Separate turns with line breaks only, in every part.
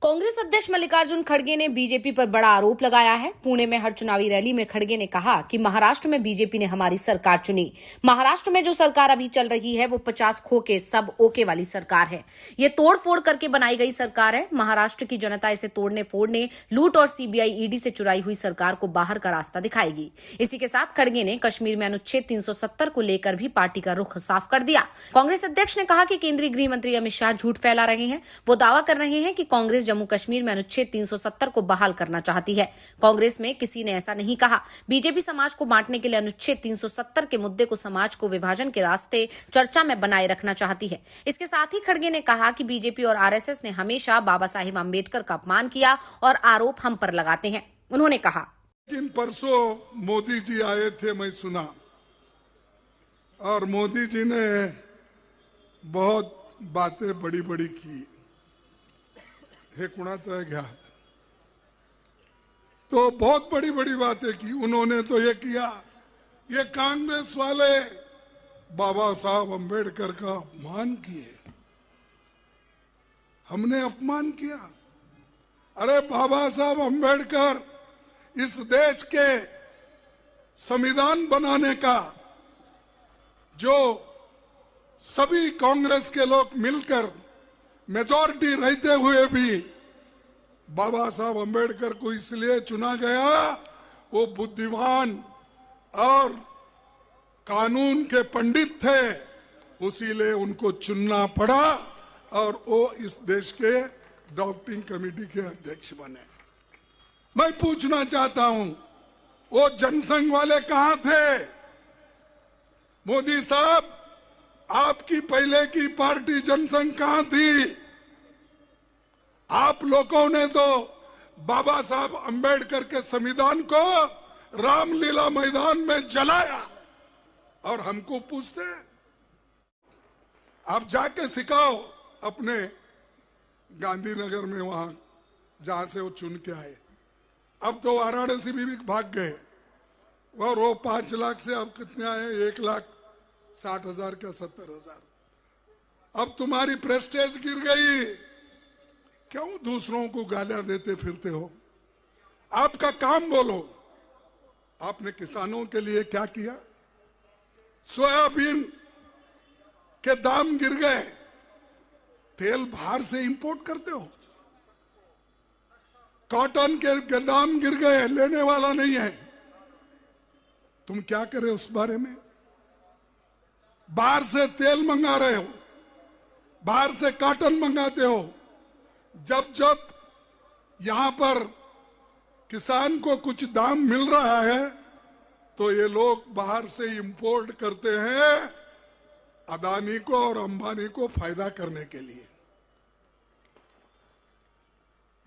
कांग्रेस अध्यक्ष मल्लिकार्जुन खड़गे ने बीजेपी पर बड़ा आरोप लगाया है। पुणे में हर चुनावी रैली में खड़गे ने कहा कि महाराष्ट्र में बीजेपी ने हमारी सरकार चुनी। महाराष्ट्र में जो सरकार अभी चल रही है वो 50 खो के सब ओके वाली सरकार है। ये तोड़ फोड़ करके बनाई गई सरकार है। महाराष्ट्र की जनता इसे तोड़ने फोड़ने, लूट और सीबीआई ईडी से चुराई हुई सरकार को बाहर का रास्ता दिखाएगी। इसी के साथ खड़गे ने कश्मीर में अनुच्छेद 370 को लेकर भी पार्टी का रुख साफ कर दिया। कांग्रेस अध्यक्ष ने कहा कि केंद्रीय गृह मंत्री अमित शाह झूठ फैला रहे हैं। वो दावा कर रहे हैं कि कांग्रेस जम्मू कश्मीर में अनुच्छेद 370 को बहाल करना चाहती है। कांग्रेस में किसी ने ऐसा नहीं कहा। बीजेपी समाज को बांटने के लिए अनुच्छेद 370 के मुद्दे को समाज को विभाजन के रास्ते चर्चा में बनाए रखना चाहती है। इसके साथ ही खड़गे ने कहा कि बीजेपी और आरएसएस ने हमेशा बाबा साहिब अम्बेडकर का अपमान किया और आरोप हम पर लगाते हैं। उन्होंने कहा,
लेकिन परसों मोदी जी आए थे, मैं सुना, और मोदी जी ने बहुत बातें बड़ी बड़ी की। हे कुणाचा घ्या, तो बहुत बड़ी बड़ी बातें की उन्होंने। तो ये किया, ये कांग्रेस वाले बाबा साहब अम्बेडकर का अपमान किए। हमने अपमान किया? अरे बाबा साहब अम्बेडकर इस देश के संविधान बनाने का, जो सभी कांग्रेस के लोग मिलकर मेजॉरिटी रहते हुए भी बाबा साहब अम्बेडकर को इसलिए चुना गया, वो बुद्धिमान और कानून के पंडित थे, उसीलिए उनको चुनना पड़ा और वो इस देश के ड्राफ्टिंग कमेटी के अध्यक्ष बने। मैं पूछना चाहता हूं, वो जनसंघ वाले कहां थे? मोदी साहब, आपकी पहले की पार्टी जनसंघ कहां थी? आप लोगों ने तो बाबा साहब अम्बेडकर के संविधान को रामलीला मैदान में जलाया और हमको पूछते हैं। आप जाके सिखाओ अपने गांधीनगर में, वहां जहां से वो चुन के आए। अब तो वाराणसी भी भाग गए और वो 5 लाख से अब कितने आए? 1,60,000 क्या 70,000। अब तुम्हारी प्रेस्टेज गिर गई। क्यों दूसरों को गालियां देते फिरते हो? आपका काम बोलो। आपने किसानों के लिए क्या किया? सोयाबीन के दाम गिर गए, तेल बाहर से इंपोर्ट करते हो। कॉटन के दाम गिर गए, लेने वाला नहीं है। तुम क्या करे उस बारे में? बाहर से तेल मंगा रहे हो, बाहर से कॉटन मंगाते हो। जब जब यहां पर किसान को कुछ दाम मिल रहा है तो ये लोग बाहर से इंपोर्ट करते हैं अदानी को और अंबानी को फायदा करने के लिए।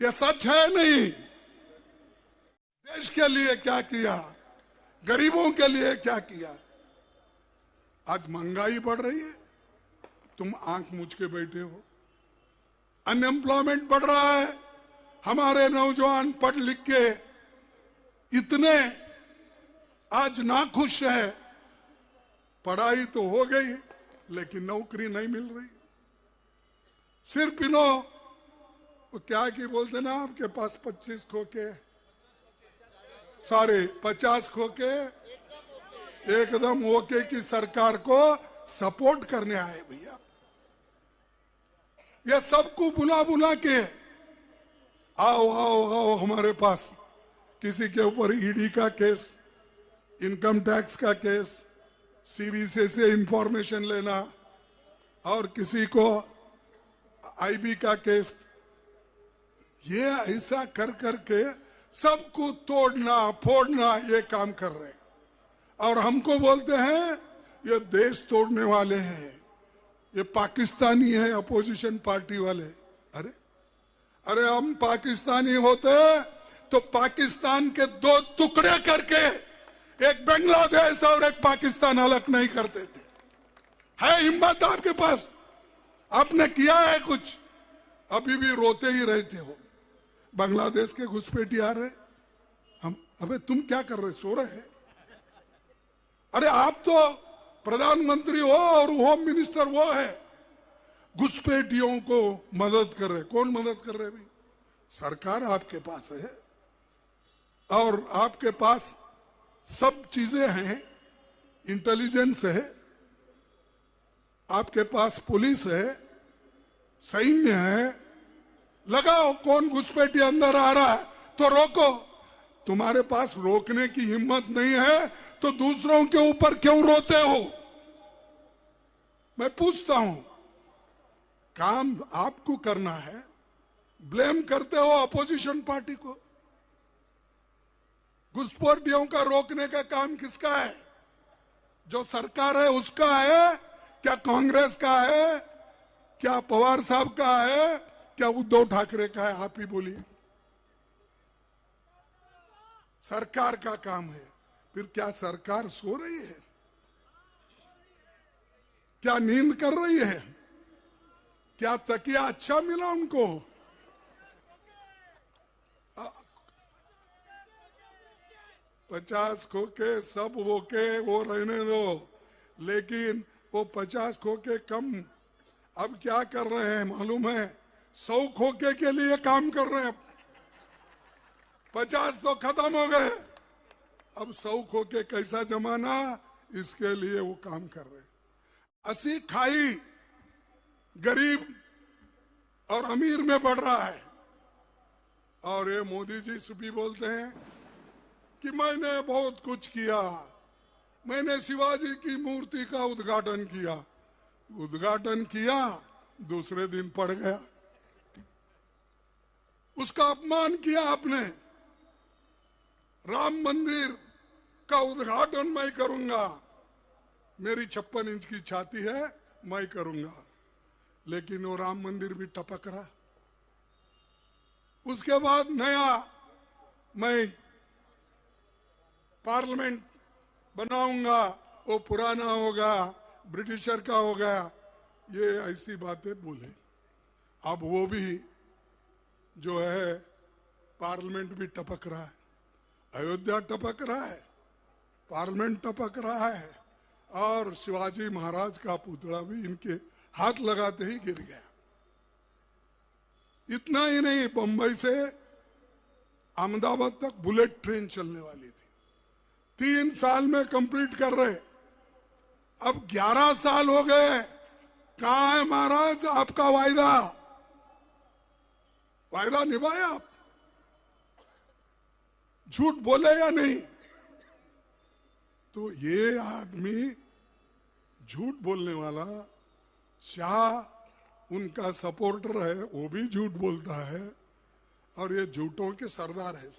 यह सच है नहीं? देश के लिए क्या किया, गरीबों के लिए क्या किया? आज महंगाई बढ़ रही है, तुम आंख मूंद के बैठे हो। अनएम्प्लॉयमेंट बढ़ रहा है, हमारे नौजवान पढ़ लिख के इतने आज नाखुश है। पढ़ाई तो हो गई लेकिन नौकरी नहीं मिल रही। सिर्फ वो क्या की बोलते ना, आपके पास 25 खो के, सारे 50 खो के एकदम ओके की सरकार को सपोर्ट करने आए भैया। ये सबको बुला बुला के आओ आओ आओ हमारे पास। किसी के ऊपर ईडी का केस, इनकम टैक्स का केस, सीबीसी से इंफॉर्मेशन लेना, और किसी को आईबी का केस। ये ऐसा कर करके सबको तोड़ना फोड़ना ये काम कर रहे हैं। और हमको बोलते हैं ये देश तोड़ने वाले हैं, ये पाकिस्तानी है, अपोजिशन पार्टी वाले। अरे अरे हम पाकिस्तानी होते तो पाकिस्तान के 2 टुकड़े करके एक बांग्लादेश और एक पाकिस्तान अलग नहीं करते थे। है हिम्मत आपके पास? आपने किया है कुछ? अभी भी रोते ही रहते हो। बांग्लादेश के घुसपैठी आ रहे, हम अबे तुम क्या कर रहे? सो रहे हैं? अरे आप तो प्रधानमंत्री हो और होम मिनिस्टर वो है, घुसपैठियों को मदद कर रहे। कौन मदद कर रहे भाई? सरकार आपके पास है और आपके पास सब चीजें हैं, इंटेलिजेंस है, आपके पास पुलिस है, सैन्य है, लगाओ कौन घुसपैठी अंदर आ रहा है तो रोको। तुम्हारे पास रोकने की हिम्मत नहीं है तो दूसरों के ऊपर क्यों रोते हो? मैं पूछता हूं, काम आपको करना है, ब्लेम करते हो अपोजिशन पार्टी को। घुसपैठियों का रोकने का काम किसका है? जो सरकार है उसका है क्या कांग्रेस का है, क्या पवार साहब का है, क्या उद्धव ठाकरे का है? आप ही बोलिए। सरकार का काम है। फिर क्या सरकार सो रही है? क्या नींद कर रही है? क्या तकिया अच्छा मिला उनको? पचास खोके सब वोके वो रहने दो, लेकिन वो 50 खोके कम अब क्या कर रहे हैं मालूम है? 100 खोके के लिए काम कर रहे हैं। 50 तो खत्म हो गए, अब 100 खोके कैसा जमाना, इसके लिए वो काम कर रहे हैं। 80 खाई गरीब और अमीर में बढ़ रहा है। और ये मोदी जी सुबह बोलते हैं कि मैंने बहुत कुछ किया, मैंने शिवाजी की मूर्ति का उद्घाटन किया। उद्घाटन किया, दूसरे दिन पड़ गया। उसका अपमान किया आपने। राम मंदिर का उद्घाटन मैं करूंगा, मेरी 56 इंच की छाती है, मैं करूंगा, लेकिन वो राम मंदिर भी टपक रहा। उसके बाद नया मैं पार्लियामेंट बनाऊंगा, वो पुराना होगा, ब्रिटिशर का होगा, ये ऐसी बातें बोले। अब वो भी जो है पार्लियामेंट भी टपक रहा है, अयोध्या टपक रहा है, पार्लियामेंट टपक रहा है, और शिवाजी महाराज का पुतला भी इनके हाथ लगाते ही गिर गया। इतना ही नहीं, बंबई से अहमदाबाद तक बुलेट ट्रेन चलने वाली थी, 3 साल में कंप्लीट कर रहे। अब 11 साल हो गए। कहां है महाराज आपका वायदा? वायदा निभाया आप? झूठ बोले या नहीं? तो ये आदमी झूठ बोलने वाला, शाह उनका सपोर्टर है, वो भी झूठ बोलता है, और ये झूठों के सरदार है।